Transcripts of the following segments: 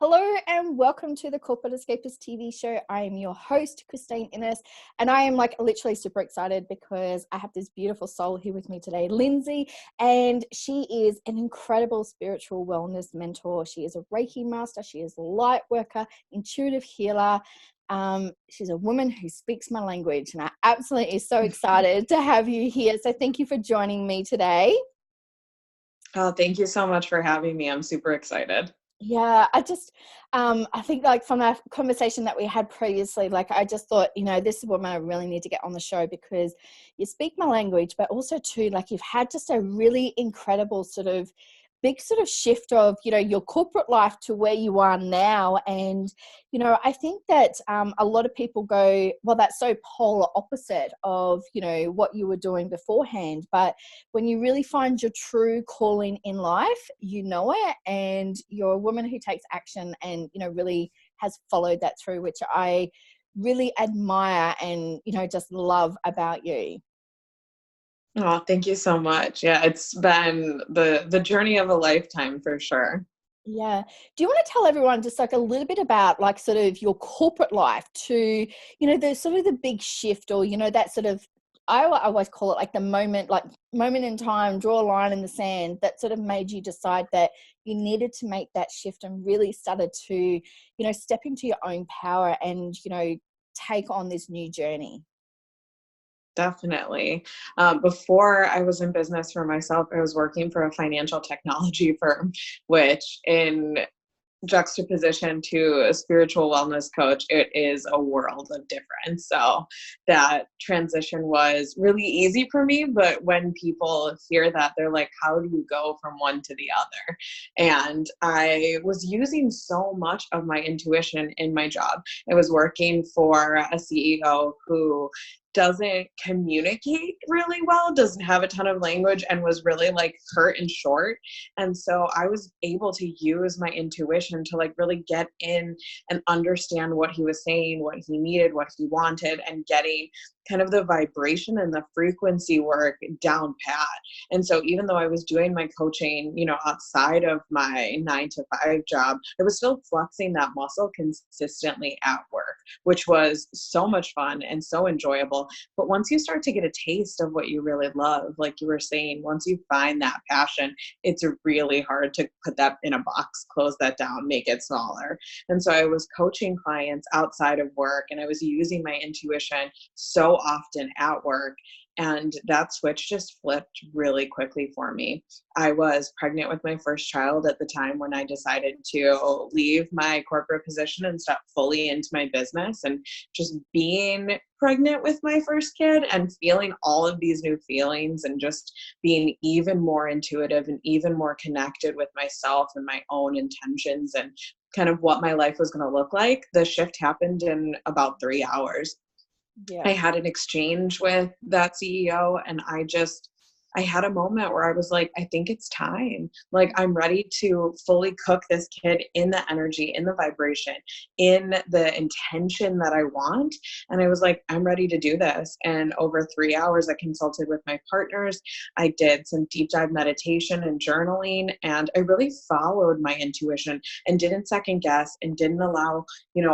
Hello and welcome to the Corporate Escapists TV show. I am your host, Christine Innes, and I am literally super excited because I have this beautiful soul here with me today, Lindsay, and she is an incredible spiritual wellness mentor. She is a Reiki Master, she is a light worker, intuitive healer. She's a woman who speaks my language, and I absolutely so excited to have you here. So thank you for joining me today. Oh, thank you so much for having me. I'm super excited. Yeah, I think from that conversation that we had previously, I just thought, this is a woman I really need to get on the show because you speak my language, but also too, you've had just a really incredible big shift of, your corporate life to where you are now. And, I think that a lot of people go, well, that's so polar opposite of, what you were doing beforehand. But when you really find your true calling in life, you know it, and you're a woman who takes action and, really has followed that through, which I really admire and, just love about you. Oh, thank you so much. Yeah, it's been the journey of a lifetime for sure. Yeah. Do you want to tell everyone just a little bit about your corporate life to, the big shift or, I always call it the moment in time, draw a line in the sand that made you decide that you needed to make that shift and really started to, step into your own power and, take on this new journey. Definitely. Before I was in business for myself, I was working for a financial technology firm, which in juxtaposition to a spiritual wellness coach, it is a world of difference. So that transition was really easy for me. But when people hear that, they're like, how do you go from one to the other? And I was using so much of my intuition in my job. I was working for a CEO who doesn't communicate really well, doesn't have a ton of language, and was really curt and short. And so I was able to use my intuition to really get in and understand what he was saying, what he needed, what he wanted, and getting kind of the vibration and the frequency work down pat. And so even though I was doing my coaching, outside of my 9-to-5 job, I was still flexing that muscle consistently at work, which was so much fun and so enjoyable. But once you start to get a taste of what you really love, like you were saying, once you find that passion, it's really hard to put that in a box, close that down, make it smaller. And so I was coaching clients outside of work, and I was using my intuition so often at work. And that switch just flipped really quickly for me. I was pregnant with my first child at the time when I decided to leave my corporate position and step fully into my business. And just being pregnant with my first kid and feeling all of these new feelings and just being even more intuitive and even more connected with myself and my own intentions and kind of what my life was going to look like, the shift happened in about 3 hours. Yeah. I had an exchange with that CEO, and I had a moment where I was like, I think it's time. I'm ready to fully cook this kid in the energy, in the vibration, in the intention that I want. And I was like, I'm ready to do this. And over 3 hours, I consulted with my partners. I did some deep dive meditation and journaling, and I really followed my intuition and didn't second guess and didn't allow,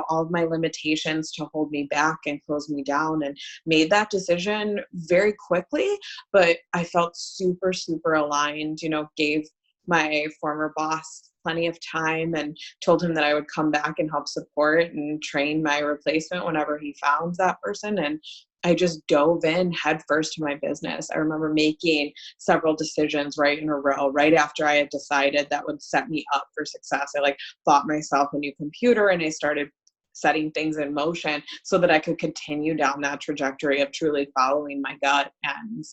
all of my limitations to hold me back and close me down, and made that decision very quickly. But I felt super, super aligned, gave my former boss plenty of time and told him that I would come back and help support and train my replacement whenever he found that person. And I just dove in head first to my business. I remember making several decisions right in a row, right after I had decided that would set me up for success. I bought myself a new computer, and I started setting things in motion so that I could continue down that trajectory of truly following my gut. And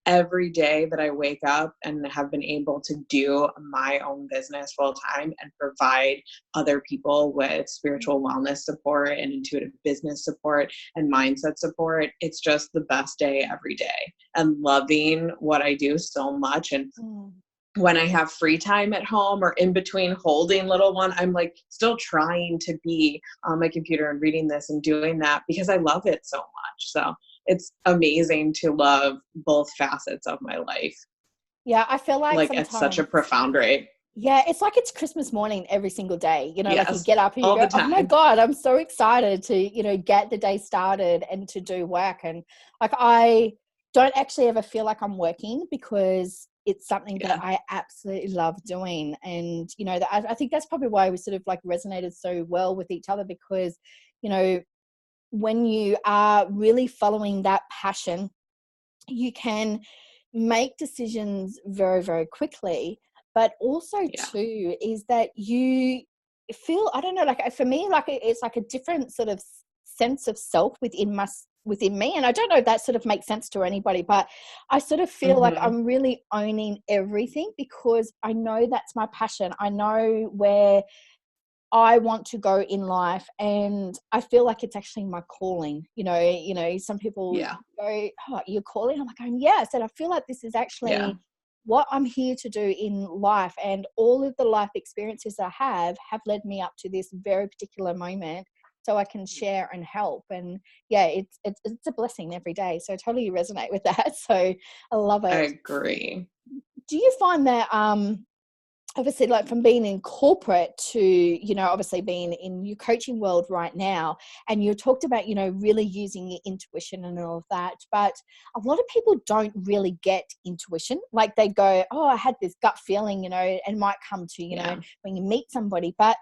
every day that I wake up and have been able to do my own business full time and provide other people with spiritual wellness support and intuitive business support and mindset support, it's just the best day every day, and loving what I do so much. And when I have free time at home or in between holding little one, I'm still trying to be on my computer and reading this and doing that because I love it so much. So it's amazing to love both facets of my life. Yeah, I feel At such a profound rate. Yeah, it's like it's Christmas morning every single day. You know, like you Yes, get up and you all go, the oh my time. God, I'm so excited to, get the day started and to do work. And like I don't actually ever feel like I'm working because it's something that Yeah. I absolutely love doing. And, I think that's probably why we sort of like resonated so well with each other because, you know, when you are really following that passion, you can make decisions very, very quickly. But also Yeah. too is that you feel, I don't know, like for me, like it's like a different sort of sense of self within me. And I don't know if that sort of makes sense to anybody, but I sort of feel like Hmm. I'm really owning everything because I know that's my passion. I know where I want to go in life, and I feel like it's actually my calling. Some people Yeah. go, "Oh, you're calling?" I'm like, going, "Yes," and I feel like this is Yeah. actually what I'm here to do in life, and all of the life experiences I have led me up to this very particular moment, so I can share and help. And yeah, it's a blessing every day. So I totally resonate with that. So I love I it. agree. Do you find that obviously, like from being in corporate to obviously being in your coaching world right now, and you talked about really using your intuition and all of that, but a lot of people don't really get intuition. Like they go, oh, I had this gut feeling, and might come to Yeah. when you meet somebody. But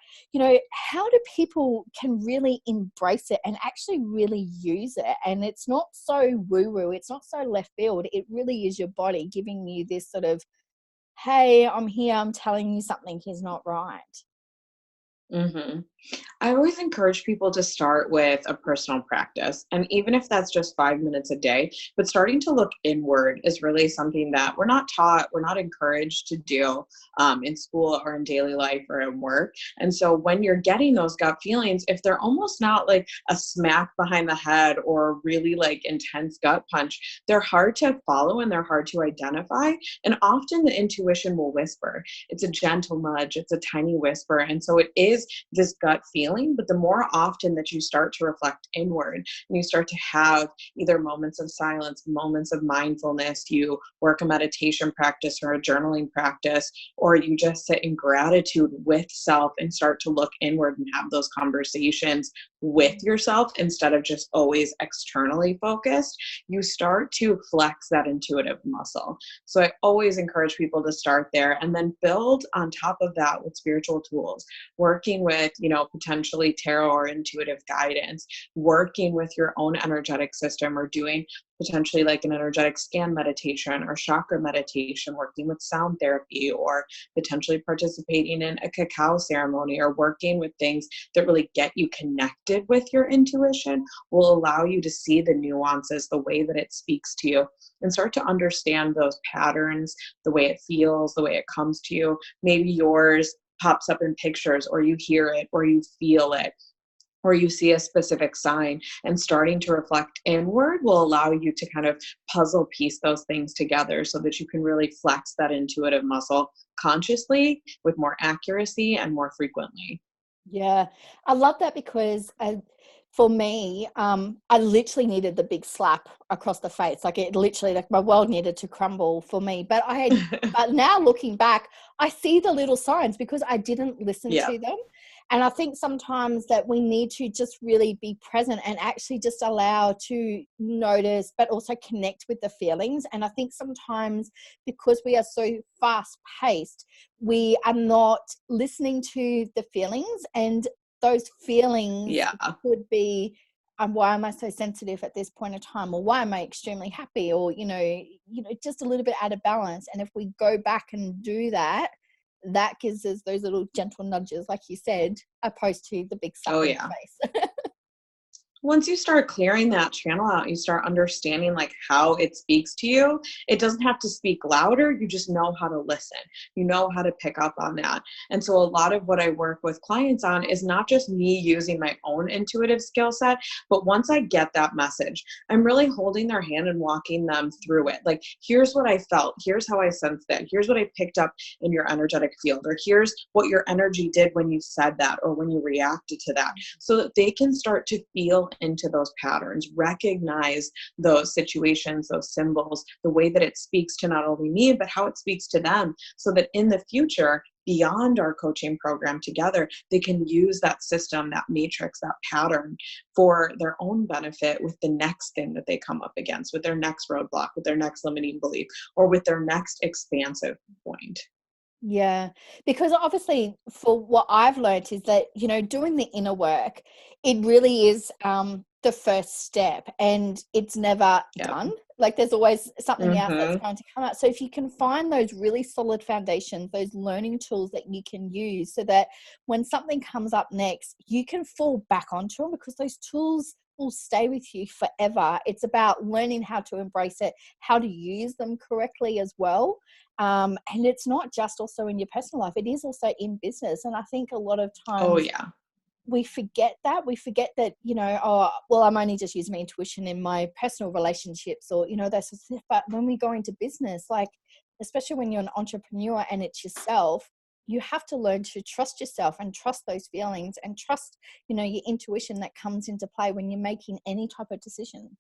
how do people can really embrace it and actually really use it? And it's not so woo woo, it's not so left field, it really is your body giving you this sort of, hey, I'm here, I'm telling you something is not right. Hmm. I always encourage people to start with a personal practice. And even if that's just 5 minutes a day, but starting to look inward is really something that we're not taught, we're not encouraged to do in school or in daily life or in work. And so when you're getting those gut feelings, if they're almost not like a smack behind the head or really like intense gut punch, they're hard to follow and they're hard to identify. And often the intuition will whisper. It's a gentle nudge, it's a tiny whisper. And so it is this gut feeling, but the more often that you start to reflect inward and you start to have either moments of silence, moments of mindfulness, you work a meditation practice or a journaling practice, or you just sit in gratitude with self and start to look inward and have those conversations with yourself instead of just always externally focused, you start to flex that intuitive muscle. So I always encourage people to start there and then build on top of that with spiritual tools, working with, potentially tarot or intuitive guidance, working with your own energetic system or doing potentially like an energetic scan meditation or chakra meditation, working with sound therapy or potentially participating in a cacao ceremony or working with things that really get you connected with your intuition will allow you to see the nuances, the way that it speaks to you, and start to understand those patterns, the way it feels, the way it comes to you. Maybe yours pops up in pictures, or you hear it, or you feel it, or you see a specific sign, and starting to reflect inward will allow you to kind of puzzle piece those things together so that you can really flex that intuitive muscle consciously with more accuracy and more frequently. Yeah, I love that because for me, I literally needed the big slap across the face. Like it literally, like my world needed to crumble for me. But now looking back, I see the little signs because I didn't listen Yeah. to them. And I think sometimes that we need to just really be present and actually just allow to notice, but also connect with the feelings. And I think sometimes because we are so fast paced, we are not listening to the feelings, and those feelings Yeah. could be, why am I so sensitive at this point in time, or why am I extremely happy, or just a little bit out of balance. And if we go back and do that, that gives us those little gentle nudges, like you said, opposed to the big slap Oh, in the yeah. face. Once you start clearing that channel out, you start understanding like how it speaks to you. It doesn't have to speak louder. You just know how to listen. You know how to pick up on that. And so a lot of what I work with clients on is not just me using my own intuitive skill set, but once I get that message, I'm really holding their hand and walking them through it. Like, here's what I felt. Here's how I sensed that. Here's what I picked up in your energetic field, or here's what your energy did when you said that or when you reacted to that, so that they can start to feel into those patterns, recognize those situations, those symbols, the way that it speaks to not only me, but how it speaks to them, so that in the future, beyond our coaching program together, they can use that system, that matrix, that pattern for their own benefit with the next thing that they come up against, with their next roadblock, with their next limiting belief, or with their next expansive point. Yeah, because obviously for what I've learned is that, doing the inner work, it really is the first step, and it's never Yep. done. Like there's always something else that's Mm-hmm. going to come out. So if you can find those really solid foundations, those learning tools that you can use, so that when something comes up next, you can fall back onto them, because those tools will stay with you forever. It's about learning how to embrace it, how to use them correctly as well. And it's not just also in your personal life, it is also in business. And I think a lot of Oh, times yeah. we forget that. We forget that, oh, well, I'm only just using my intuition in my personal relationships, or, that sort of stuff. But when we go into business, like, especially when you're an entrepreneur and it's yourself, you have to learn to trust yourself and trust those feelings and trust, your intuition that comes into play when you're making any type of decision.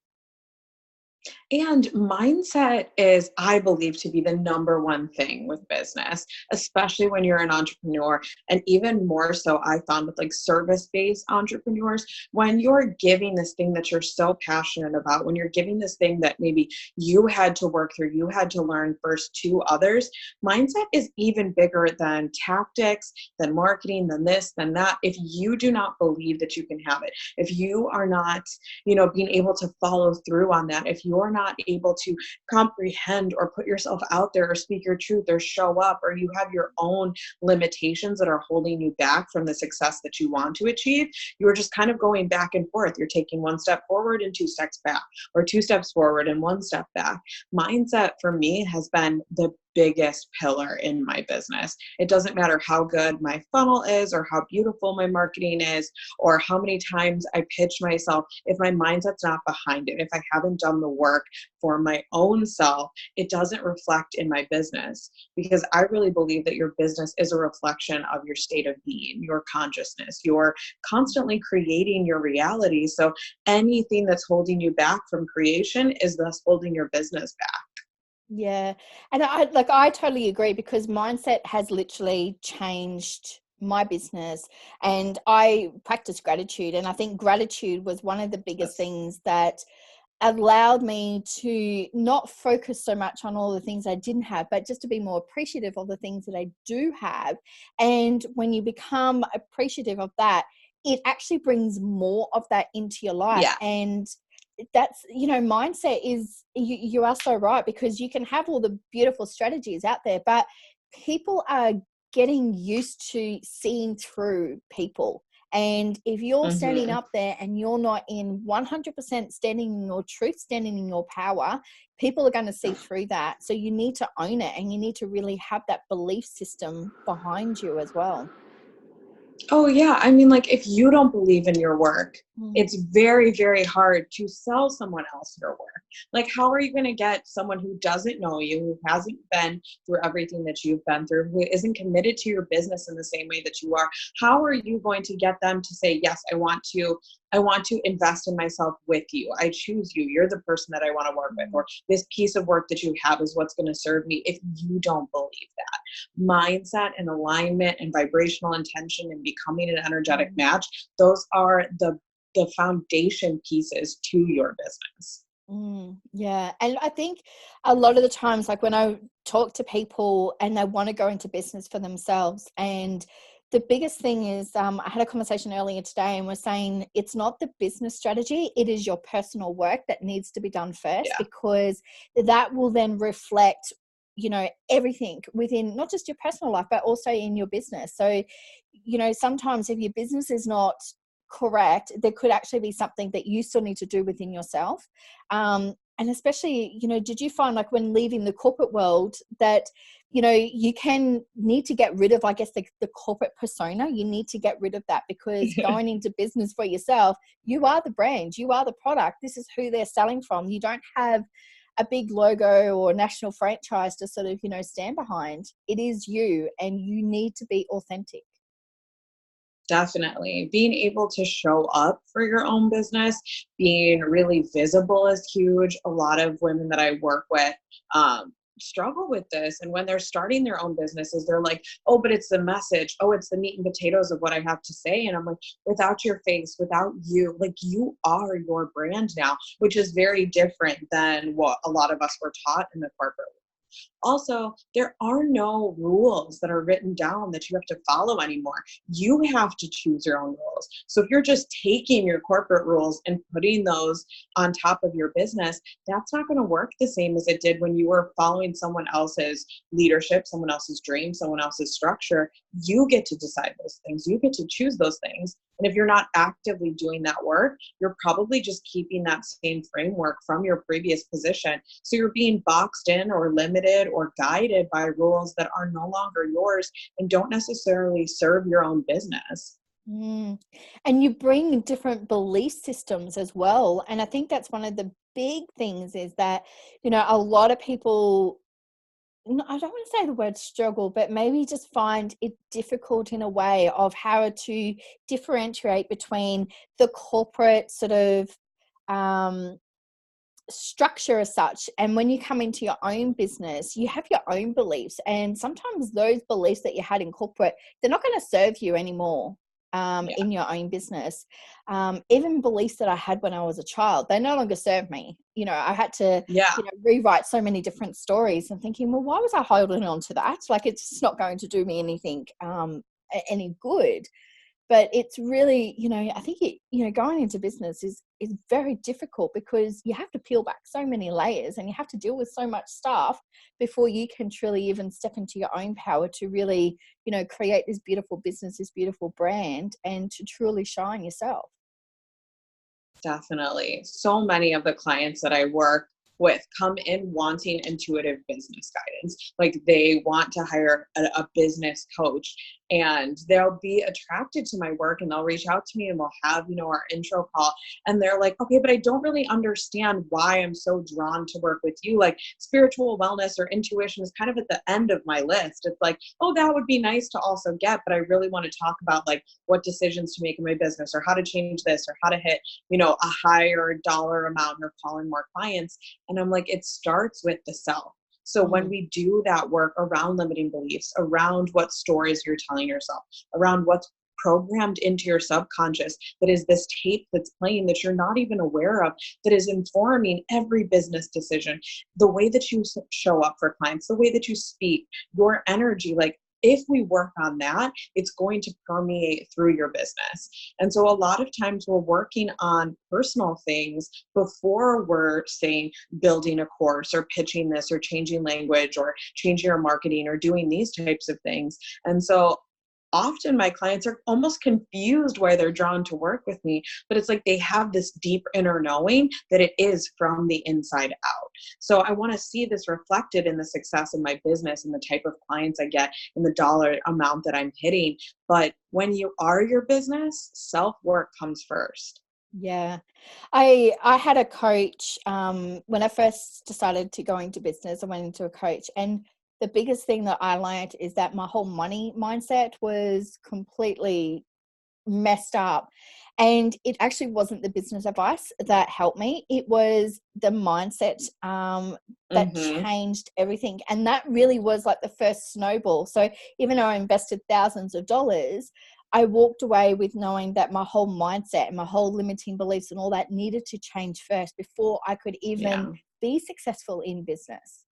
And mindset is, I believe, to be the number one thing with business, especially when you're an entrepreneur. And even more so, I found with like service-based entrepreneurs, when you're giving this thing that you're so passionate about, when you're giving this thing that maybe you had to work through, you had to learn first to others, mindset is even bigger than tactics, than marketing, than this, than that. If you do not believe that you can have it, if you are not, being able to follow through on that, if you're not able to comprehend or put yourself out there or speak your truth or show up, or you have your own limitations that are holding you back from the success that you want to achieve, you're just kind of going back and forth. You're taking one step forward and two steps back, or two steps forward and one step back. Mindset for me has been the biggest pillar in my business. It doesn't matter how good my funnel is, or how beautiful my marketing is, or how many times I pitch myself. If my mindset's not behind it, if I haven't done the work for my own self, it doesn't reflect in my business, because I really believe that your business is a reflection of your state of being, your consciousness. You're constantly creating your reality. So anything that's holding you back from creation is thus holding your business back. Yeah. And I totally agree, because mindset has literally changed my business, and I practice gratitude. And I think gratitude was one of the biggest Yes. things that allowed me to not focus so much on all the things I didn't have, but just to be more appreciative of the things that I do have. And when you become appreciative of that, it actually brings more of that into your life. Yeah. And that's, mindset is, you are so right, because you can have all the beautiful strategies out there, but people are getting used to seeing through people. And if you're standing Mm-hmm. up there and you're not in 100% standing in your truth, standing in your power, people are going to see through that. So you need to own it, and you need to really have that belief system behind you as well. Oh, yeah. I mean, like, if you don't believe in your work, Mm. it's very, very hard to sell someone else your work. Like, how are you going to get someone who doesn't know you, who hasn't been through everything that you've been through, who isn't committed to your business in the same way that you are? How are you going to get them to say, yes, I want to invest in myself with you. I choose you. You're the person that I want to work with, or this piece of work that you have is what's going to serve me, if you don't believe that. Mindset and alignment and vibrational intention and becoming an energetic match, those are the foundation pieces to your business. Yeah. And I think a lot of the times, like when I talk to people and they want to go into business for themselves, and the biggest thing is, I had a conversation earlier today, and we're saying it's not the business strategy, it is your personal work that needs to be done first, Yeah. because that will then reflect, everything within not just your personal life, but also in your business. So, sometimes if your business is not correct, there could actually be something that you still need to do within yourself. And especially, did you find, like, when leaving the corporate world, that, you can need to get rid of, I guess, the corporate persona. You need to get rid of that, because going into business for yourself, you are the brand, you are the product. This is who they're selling from. You don't have a big logo or national franchise to sort of, stand behind. It is you, and you need to be authentic. Definitely. Being able to show up for your own business, being really visible is huge. A lot of women that I work with struggle with this. And when they're starting their own businesses, they're like, oh, but it's the message. Oh, it's the meat and potatoes of what I have to say. And I'm like, without your face, without you, like you are your brand now, which is very different than what a lot of us were taught in the corporate. Also, there are no rules that are written down that you have to follow anymore. You have to choose your own rules. So if you're just taking your corporate rules and putting those on top of your business, that's not going to work the same as it did when you were following someone else's leadership, someone else's dream, someone else's structure. You get to decide those things. You get to choose those things. And if you're not actively doing that work, you're probably just keeping that same framework from your previous position. So you're being boxed in or limited or guided by rules that are no longer yours and don't necessarily serve your own business. Mm. And you bring different belief systems as well. And I think that's one of the big things is that, a lot of people, I don't want to say the word struggle, but maybe just find it difficult in a way of how to differentiate between the corporate sort of structure as such, and when you come into your own business, you have your own beliefs, and sometimes those beliefs that you had in corporate, they're not going to serve you anymore in your own business. Even beliefs that I had when I was a child, they no longer serve me. I had to rewrite so many different stories and thinking, well, why was I holding on to that? Like, it's just not going to do me anything any good. But it's really, I think going into business is very difficult because you have to peel back so many layers and you have to deal with so much stuff before you can truly even step into your own power to really, create this beautiful business, this beautiful brand, and to truly shine yourself. Definitely. So many of the clients that I work with come in wanting intuitive business guidance. Like they want to hire a business coach, and they'll be attracted to my work and they'll reach out to me and we'll have, our intro call. And they're like, okay, but I don't really understand why I'm so drawn to work with you. Like spiritual wellness or intuition is kind of at the end of my list. It's like, oh, that would be nice to also get, but I really want to talk about like what decisions to make in my business or how to change this or how to hit, a higher dollar amount or call in more clients. And I'm like, it starts with the self. So when we do that work around limiting beliefs, around what stories you're telling yourself, around what's programmed into your subconscious, that is this tape that's playing that you're not even aware of, that is informing every business decision, the way that you show up for clients, the way that you speak, your energy, like if we work on that, it's going to permeate through your business. And so a lot of times we're working on personal things before we're saying building a course or pitching this or changing language or changing your marketing or doing these types of things. And so often my clients are almost confused why they're drawn to work with me, but it's like they have this deep inner knowing that it is from the inside out. So I want to see this reflected in the success of my business and the type of clients I get and the dollar amount that I'm hitting. But when you are your business, self-work comes first. Yeah. I had a coach when I first decided to go into business. I went into a coach, and the biggest thing that I learned is that my whole money mindset was completely messed up. And it actually wasn't the business advice that helped me. It was the mindset that changed everything. And that really was like the first snowball. So even though I invested thousands of dollars, I walked away with knowing that my whole mindset and my whole limiting beliefs and all that needed to change first before I could even be successful in business.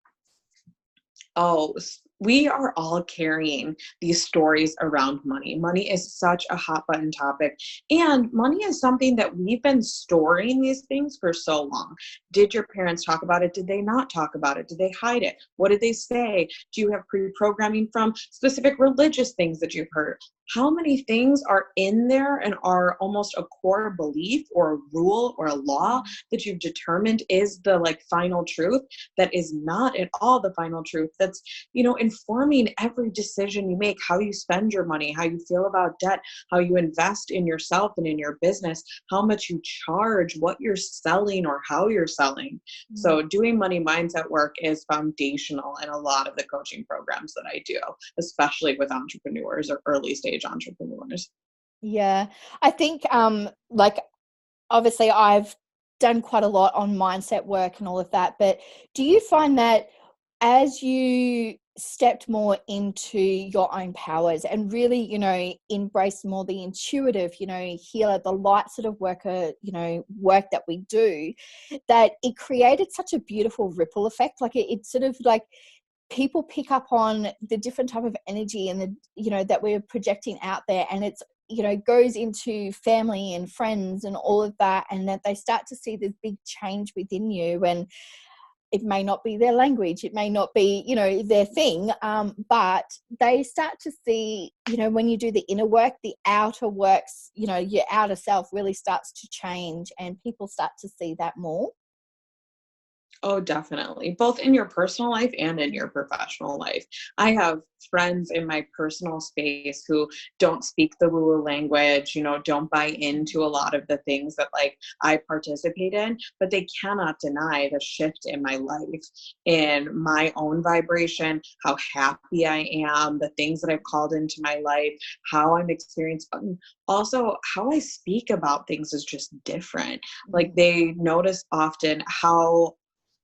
Oh, we are all carrying these stories around money. Money is such a hot button topic, and money is something that we've been storing these things for so long. Did your parents talk about it? Did they not talk about it? Did they hide it? What did they say? Do you have pre-programming from specific religious things that you've heard? How many things are in there and are almost a core belief or a rule or a law that you've determined is the like final truth that is not at all the final truth, that's, informing every decision you make, how you spend your money, how you feel about debt, how you invest in yourself and in your business, how much you charge, what you're selling or how you're selling. So doing money mindset work is foundational in a lot of the coaching programs that I do, especially with entrepreneurs or early stage entrepreneurs. Yeah. I think, like, obviously I've done quite a lot on mindset work and all of that, but do you find that as you stepped more into your own powers and really, embrace more the intuitive, healer, the light sort of work that we do, that it created such a beautiful ripple effect? Like it sort of like people pick up on the different type of energy and that we're projecting out there, and it's goes into family and friends and all of that, and that they start to see this big change within you. And it may not be their language, it may not be their thing, but they start to see, when you do the inner work, the outer works, your outer self really starts to change, and people start to see that more. Oh, definitely. Both in your personal life and in your professional life. I have friends in my personal space who don't speak the woo language, don't buy into a lot of the things that like I participate in, but they cannot deny the shift in my life, in my own vibration, how happy I am, the things that I've called into my life, how I'm experiencing. Also, how I speak about things is just different. Like they notice often how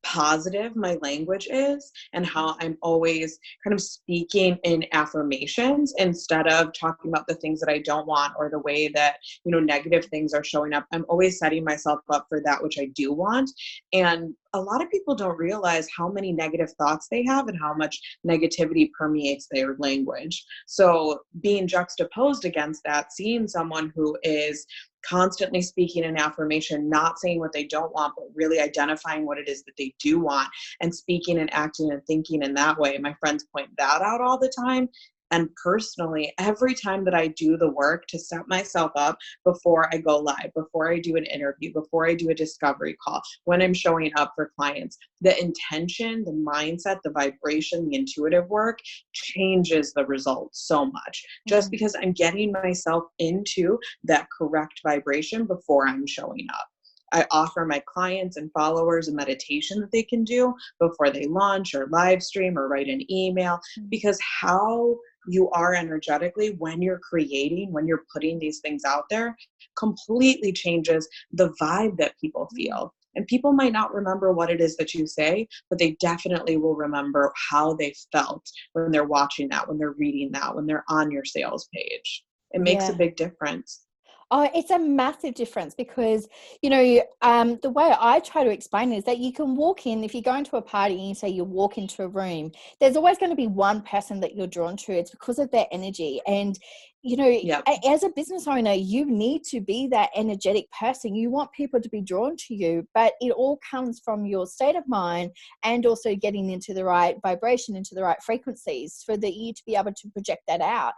positive my language is and how I'm always kind of speaking in affirmations instead of talking about the things that I don't want or the way that, negative things are showing up. I'm always setting myself up for that which I do want. And a lot of people don't realize how many negative thoughts they have and how much negativity permeates their language. So being juxtaposed against that, seeing someone who is constantly speaking an affirmation, not saying what they don't want, but really identifying what it is that they do want and speaking and acting and thinking in that way. My friends point that out all the time. And personally, every time that I do the work to set myself up before I go live, before I do an interview, before I do a discovery call, when I'm showing up for clients, the intention, the mindset, the vibration, the intuitive work changes the results so much just because I'm getting myself into that correct vibration before I'm showing up. I offer my clients and followers a meditation that they can do before they launch or live stream or write an email, because how you are energetically when you're creating, when you're putting these things out there, completely changes the vibe that people feel. And people might not remember what it is that you say, but they definitely will remember how they felt when they're watching that, when they're reading that, when they're on your sales page. It makes a Yeah. big difference. Oh, it's a massive difference because, the way I try to explain it is that you can walk in, if you go into a party and you say you walk into a room, there's always going to be one person that you're drawn to. It's because of their energy. And, Yep. as a business owner, you need to be that energetic person. You want people to be drawn to you, but it all comes from your state of mind and also getting into the right vibration, into the right frequencies for you to be able to project that out.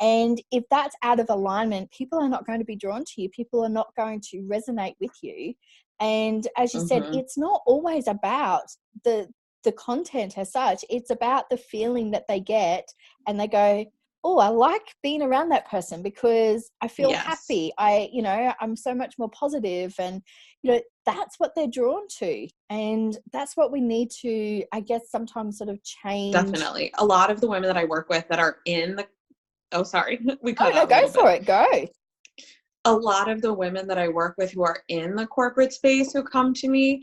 And if that's out of alignment, people are not going to be drawn to you. People are not going to resonate with you. And as you said, Mm-hmm. it's not always about the content as such. It's about the feeling that they get, and they go, oh, I like being around that person because I feel Yes. happy. I'm so much more positive, and that's what they're drawn to. And that's what we need to, I guess, sometimes sort of change. Definitely. A lot of the women that I work with that are in the, oh, sorry, we Oh cut no, out a go little bit. for it. Go. A lot of the women that I work with who are in the corporate space who come to me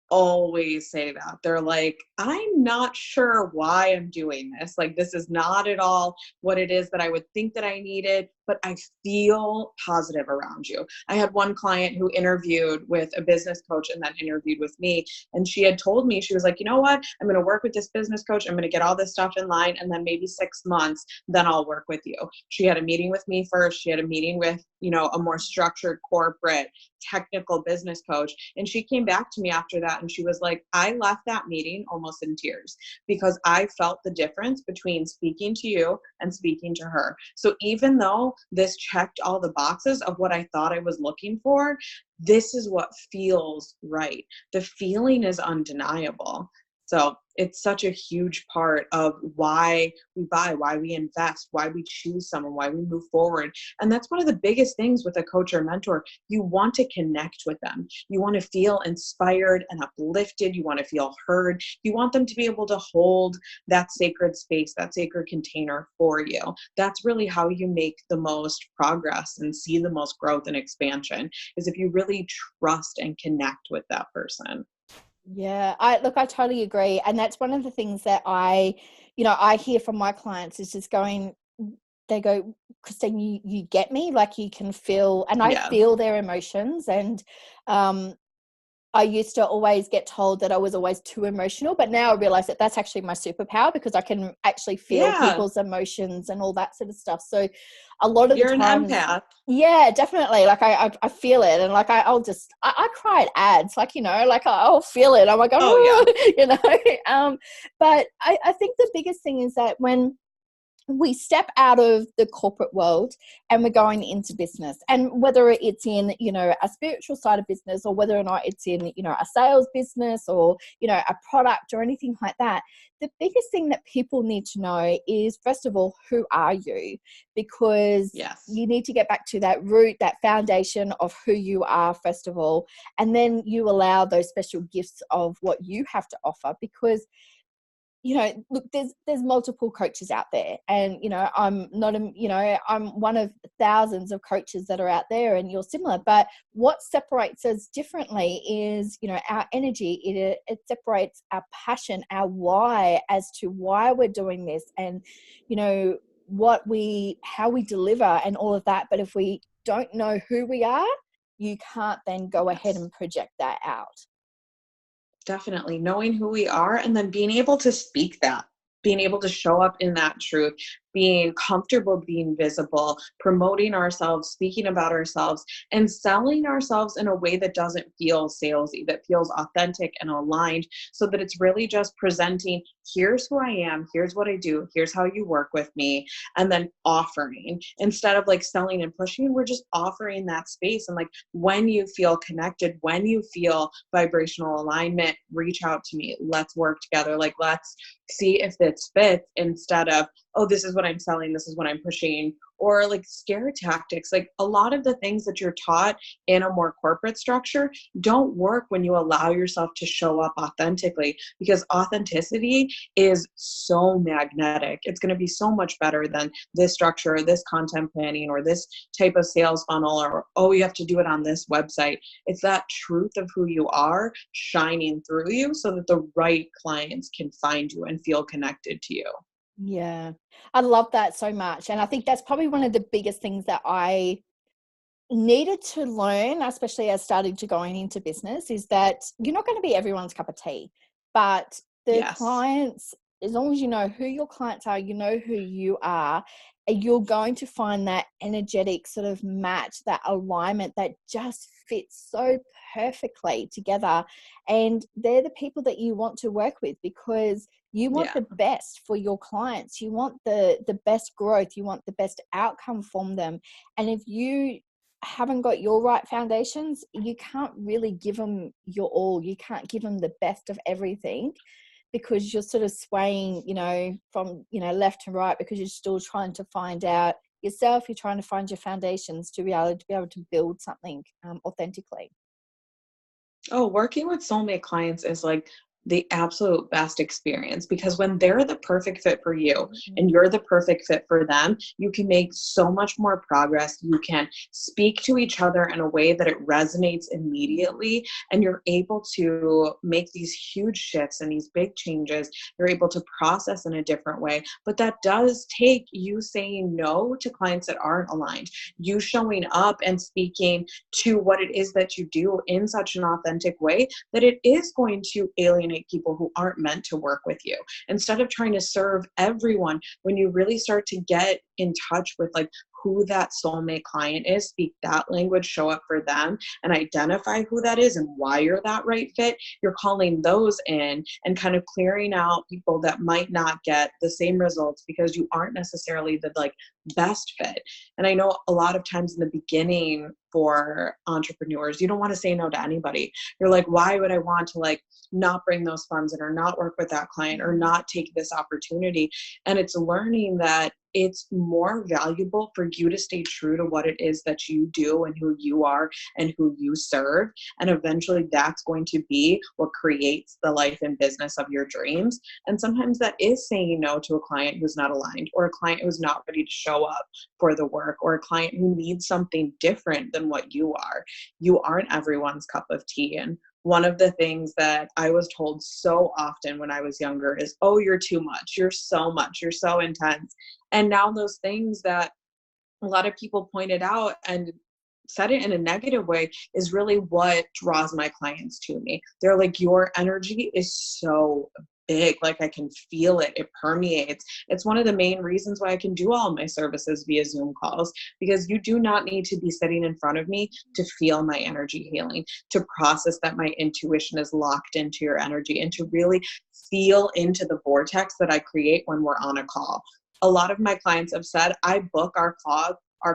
always say that. They're like, I'm not sure why I'm doing this. Like, this is not at all what it is that I would think that I needed, but I feel positive around you. I had one client who interviewed with a business coach and then interviewed with me. And she had told me, she was like, you know what? I'm going to work with this business coach. I'm going to get all this stuff in line. And then maybe 6 months, then I'll work with you. She had a meeting with me first. She had a meeting with, a more structured corporate technical business coach. And she came back to me after that and she was like, I left that meeting almost in tears because I felt the difference between speaking to you and speaking to her. So even though this checked all the boxes of what I thought I was looking for, this is what feels right. The feeling is undeniable. So It's such a huge part of why we buy, why we invest, why we choose someone, why we move forward. And that's one of the biggest things with a coach or mentor. You want to connect with them. You want to feel inspired and uplifted. You want to feel heard. You want them to be able to hold that sacred space, that sacred container for you. That's really how you make the most progress and see the most growth and expansion, is if you really trust and connect with that person. Yeah, I totally agree. And that's one of the things that I hear from my clients is just they go, Christine, you get me, like you can feel, and I Yeah. feel their emotions. And I used to always get told that I was always too emotional, but now I realize that that's actually my superpower, because I can actually feel Yeah. people's emotions and all that sort of stuff. So a lot of the You're an times, empath. yeah, definitely. Like I feel it. And like, I cry at ads, like, like I'll feel it. I'm like, Oh yeah. But I think the biggest thing is that when we step out of the corporate world and we're going into business, and whether it's in a spiritual side of business, or whether or not it's in a sales business, or a product or anything like that, the biggest thing that people need to know is, first of all, who are you? Because Yes. you need to get back to that root, that foundation of who you are, first of all, and then you allow those special gifts of what you have to offer. Because look, there's multiple coaches out there, and I'm not I'm one of thousands of coaches that are out there, and you're similar. But what separates us differently is our energy. It separates our passion, our why, as to why we're doing this, and how we deliver and all of that. But if we don't know who we are, you can't then go ahead Yes. and project that out. Definitely knowing who we are, and then being able to speak that, being able to show up in that truth, being comfortable being visible, promoting ourselves, speaking about ourselves, and selling ourselves in a way that doesn't feel salesy, that feels authentic and aligned, so that it's really just presenting, here's who I am, here's what I do, here's how you work with me, and then offering. Instead of like selling and pushing, we're just offering that space. And like, when you feel connected, when you feel vibrational alignment, reach out to me. Let's work together. Like, let's see if this fits, instead of, oh, this is what I'm selling, this is what I'm pushing, or like scare tactics. Like, a lot of the things that you're taught in a more corporate structure don't work when you allow yourself to show up authentically, because authenticity is so magnetic. It's going to be so much better than this structure, or this content planning, or this type of sales funnel, or, oh, you have to do it on this website. It's that truth of who you are shining through you, so that the right clients can find you and feel connected to you. Yeah, I love that so much. And I think that's probably one of the biggest things that I needed to learn, especially as starting to going into business, is that you're not going to be everyone's cup of tea. But the Yes. clients, as long as you know who your clients are, you know who you are, and you're going to find that energetic sort of match, that alignment that just fits so perfectly together. And they're the people that you want to work with, because you want Yeah. the best for your clients. You want the best growth. You want the best outcome from them. And if you haven't got your right foundations, you can't really give them your all. You can't give them the best of everything, because you're sort of swaying, from, left to right, because you're still trying to find out yourself. You're trying to find your foundations to be able to build something authentically. Oh, working with soulmate clients is like the absolute best experience, because when they're the perfect fit for you and you're the perfect fit for them, you can make so much more progress. You can speak to each other in a way that it resonates immediately, and you're able to make these huge shifts and these big changes. You're able to process in a different way. But that does take you saying no to clients that aren't aligned, you showing up and speaking to what it is that you do in such an authentic way that it is going to alienate people who aren't meant to work with you. Instead of trying to serve everyone, when you really start to get in touch with like who that soulmate client is, speak that language, show up for them, and identify who that is and why you're that right fit, you're calling those in and kind of clearing out people that might not get the same results because you aren't necessarily the like best fit. And I know a lot of times in the beginning for entrepreneurs. You don't want to say no to anybody. You're like, why would I want to like not bring those funds in or not work with that client or not take this opportunity? And it's learning that it's more valuable for you to stay true to what it is that you do and who you are and who you serve. And eventually that's going to be what creates the life and business of your dreams. And sometimes that is saying no to a client who's not aligned, or a client who's not ready to show up for the work, or a client who needs something different than what you are. You aren't everyone's cup of tea. And one of the things that I was told so often when I was younger is, oh, you're too much. You're so much. You're so intense. And now those things that a lot of people pointed out and said it in a negative way is really what draws my clients to me. They're like, your energy is so big. Like I can feel it. It permeates. It's one of the main reasons why I can do all my services via Zoom calls, because you do not need to be sitting in front of me to feel my energy healing, to process that my intuition is locked into your energy, and to really feel into the vortex that I create when we're on a call. A lot of my clients have said, I book our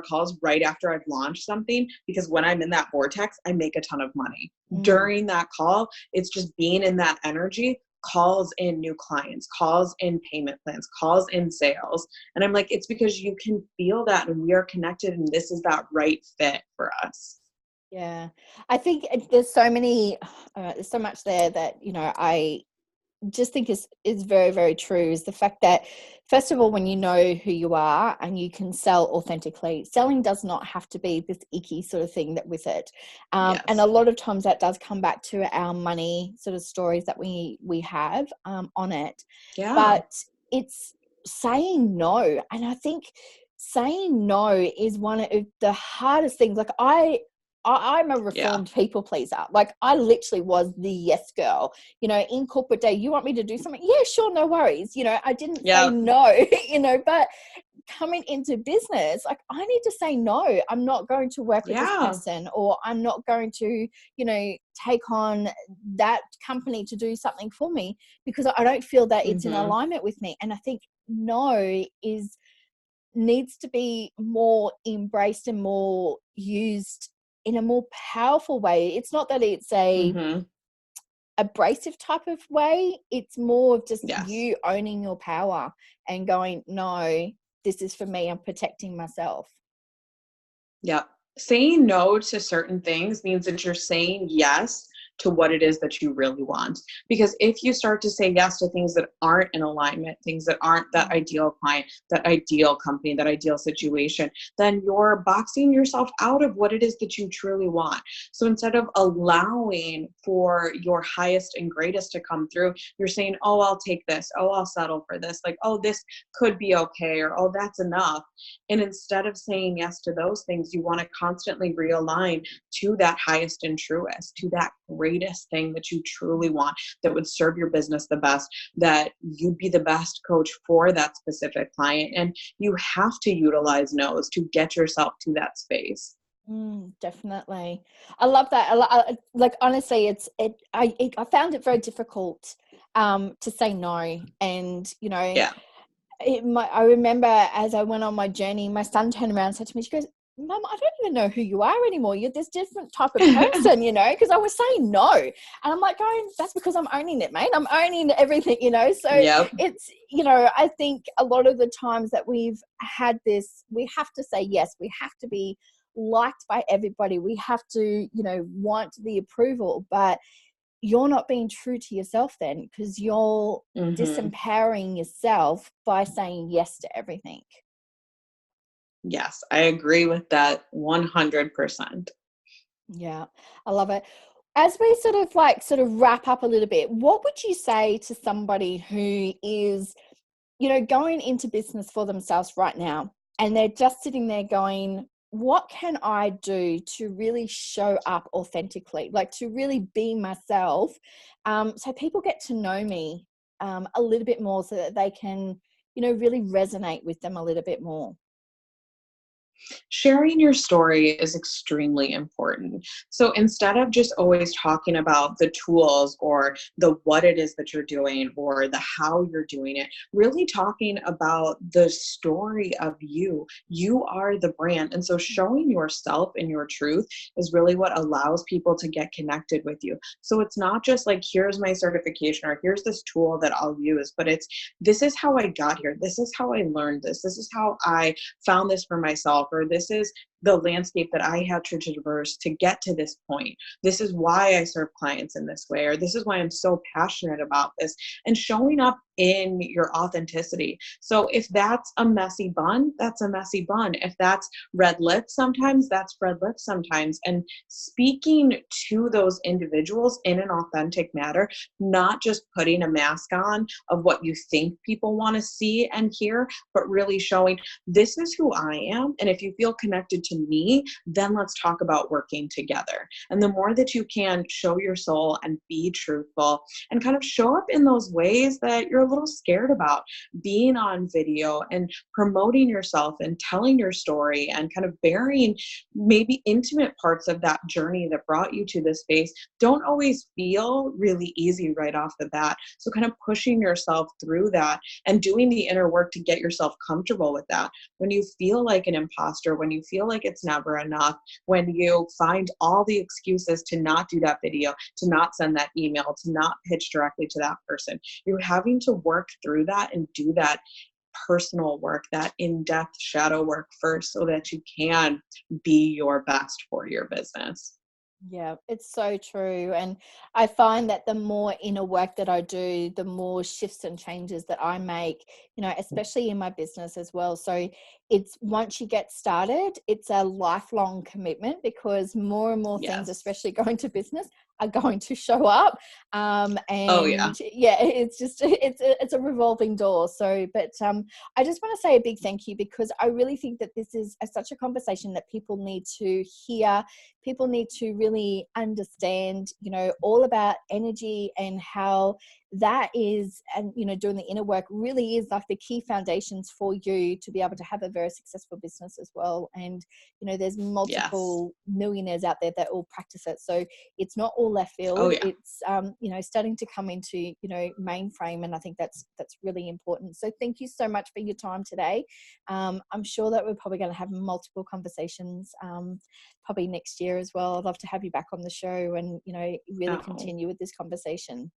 calls right after I've launched something, because when I'm in that vortex, I make a ton of money. During that call, it's just being in that energy, calls in new clients, calls in payment plans, calls in sales. And I'm like, it's because you can feel that and we are connected and this is that right fit for us. Yeah. I think there's so many, there's so much there that, I just think is very, very true, is the fact that, first of all, when you know who you are and you can sell authentically, selling does not have to be this icky sort of thing that with it. Yes. And a lot of times that does come back to our money sort of stories that we have on it. Yeah. But it's saying no. And I think saying no is one of the hardest things. Like I'm a reformed people pleaser. Like I literally was the yes girl, in corporate day. You want me to do something? Yeah, sure. No worries. I didn't say no, but coming into business, like I need to say no. I'm not going to work with this person, or I'm not going to, take on that company to do something for me, because I don't feel that it's in alignment with me. And I think no needs to be more embraced and more used in a more powerful way. It's not that it's a abrasive type of way. It's more of just you owning your power and going, no, this is for me. I'm protecting myself. Yeah. Saying no to certain things means that you're saying yes to what it is that you really want. Because if you start to say yes to things that aren't in alignment, things that aren't that ideal client, that ideal company, that ideal situation, then you're boxing yourself out of what it is that you truly want. So instead of allowing for your highest and greatest to come through, you're saying, oh, I'll take this. Oh, I'll settle for this. Like, oh, this could be okay. Or, oh, that's enough. And instead of saying yes to those things, you want to constantly realign to that highest and truest, to that greatest thing that you truly want, that would serve your business the best, that you'd be the best coach for that specific client. And you have to utilize no's to get yourself to that space. Definitely. I love that. Like, honestly, I found it very difficult to say no. And, I remember as I went on my journey, my son turned around and said to me, she goes, Mum, I don't even know who you are anymore. You're this different type of person, because I was saying no. And I'm like, that's because I'm owning it, mate. I'm owning everything, So it's, I think a lot of the times that we've had this, we have to say yes. We have to be liked by everybody. We have to, want the approval, but you're not being true to yourself then, because you're disempowering yourself by saying yes to everything. Yes, I agree with that 100%. Yeah, I love it. As we sort of wrap up a little bit, what would you say to somebody who is, going into business for themselves right now, and they're just sitting there going, what can I do to really show up authentically, like to really be myself, so people get to know me a little bit more, so that they can, really resonate with them a little bit more? Sharing your story is extremely important. So instead of just always talking about the tools or the what it is that you're doing or the how you're doing it, really talking about the story of you. You are the brand. And so showing yourself and your truth is really what allows people to get connected with you. So it's not just like, here's my certification or here's this tool that I'll use, but it's, this is how I got here. This is how I learned this. This is how I found this for myself, or this is the landscape that I had to traverse to get to this point. This is why I serve clients in this way, or this is why I'm so passionate about this, and showing up in your authenticity. So if that's a messy bun, that's a messy bun. If that's red lips sometimes, that's red lips sometimes. And speaking to those individuals in an authentic manner, not just putting a mask on of what you think people want to see and hear, but really showing, this is who I am. And if you feel connected to me, then let's talk about working together. And the more that you can show your soul and be truthful and kind of show up in those ways that you're a little scared about, being on video and promoting yourself and telling your story and kind of bearing maybe intimate parts of that journey that brought you to this space, don't always feel really easy right off the bat. So kind of pushing yourself through that and doing the inner work to get yourself comfortable with that. When you feel like an imposter, when you feel like it's never enough, when you find all the excuses to not do that video, to not send that email, to not pitch directly to that person, you're having to work through that and do that personal work, that in-depth shadow work first, so that you can be your best for your business. Yeah, it's so true. And I find that the more inner work that I do, the more shifts and changes that I make, especially in my business as well. So it's, once you get started, it's a lifelong commitment, because more and more things, Yes. especially going to business, are going to show up. Oh yeah. And yeah, it's just, it's a revolving door. So, but I just want to say a big thank you, because I really think that this is such a conversation that people need to hear. People need to really understand, all about energy and how that is, and, doing the inner work really is like the key foundations for you to be able to have a very successful business as well. And, there's Yes. multiple millionaires out there that all practice it. So it's not all left Oh field. yeah. It's, starting to come into, mainframe. And I think that's really important. So thank you so much for your time today. I'm sure that we're probably going to have multiple conversations, probably next year as well. I'd love to have you back on the show and, really Oh. continue with this conversation.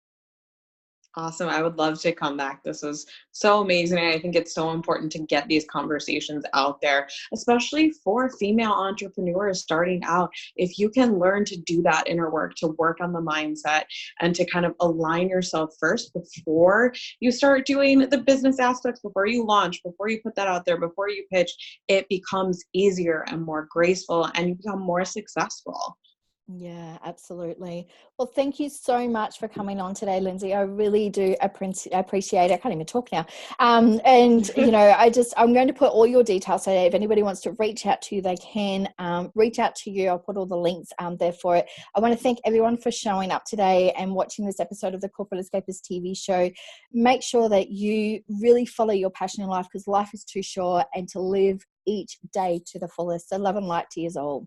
Awesome. I would love to come back. This was so amazing. I think it's so important to get these conversations out there, especially for female entrepreneurs starting out. If you can learn to do that inner work, to work on the mindset and to kind of align yourself first before you start doing the business aspects, before you launch, before you put that out there, before you pitch, it becomes easier and more graceful and you become more successful. Yeah, absolutely. Well, thank you so much for coming on today, Lindsay. I really do appreciate it. I can't even talk now. And, I'm going to put all your details so that if anybody wants to reach out to you, they can reach out to you. I'll put all the links there for it. I want to thank everyone for showing up today and watching this episode of the Corporate Escapists TV show. Make sure that you really follow your passion in life, because life is too short, and to live each day to the fullest. So love and light to you all.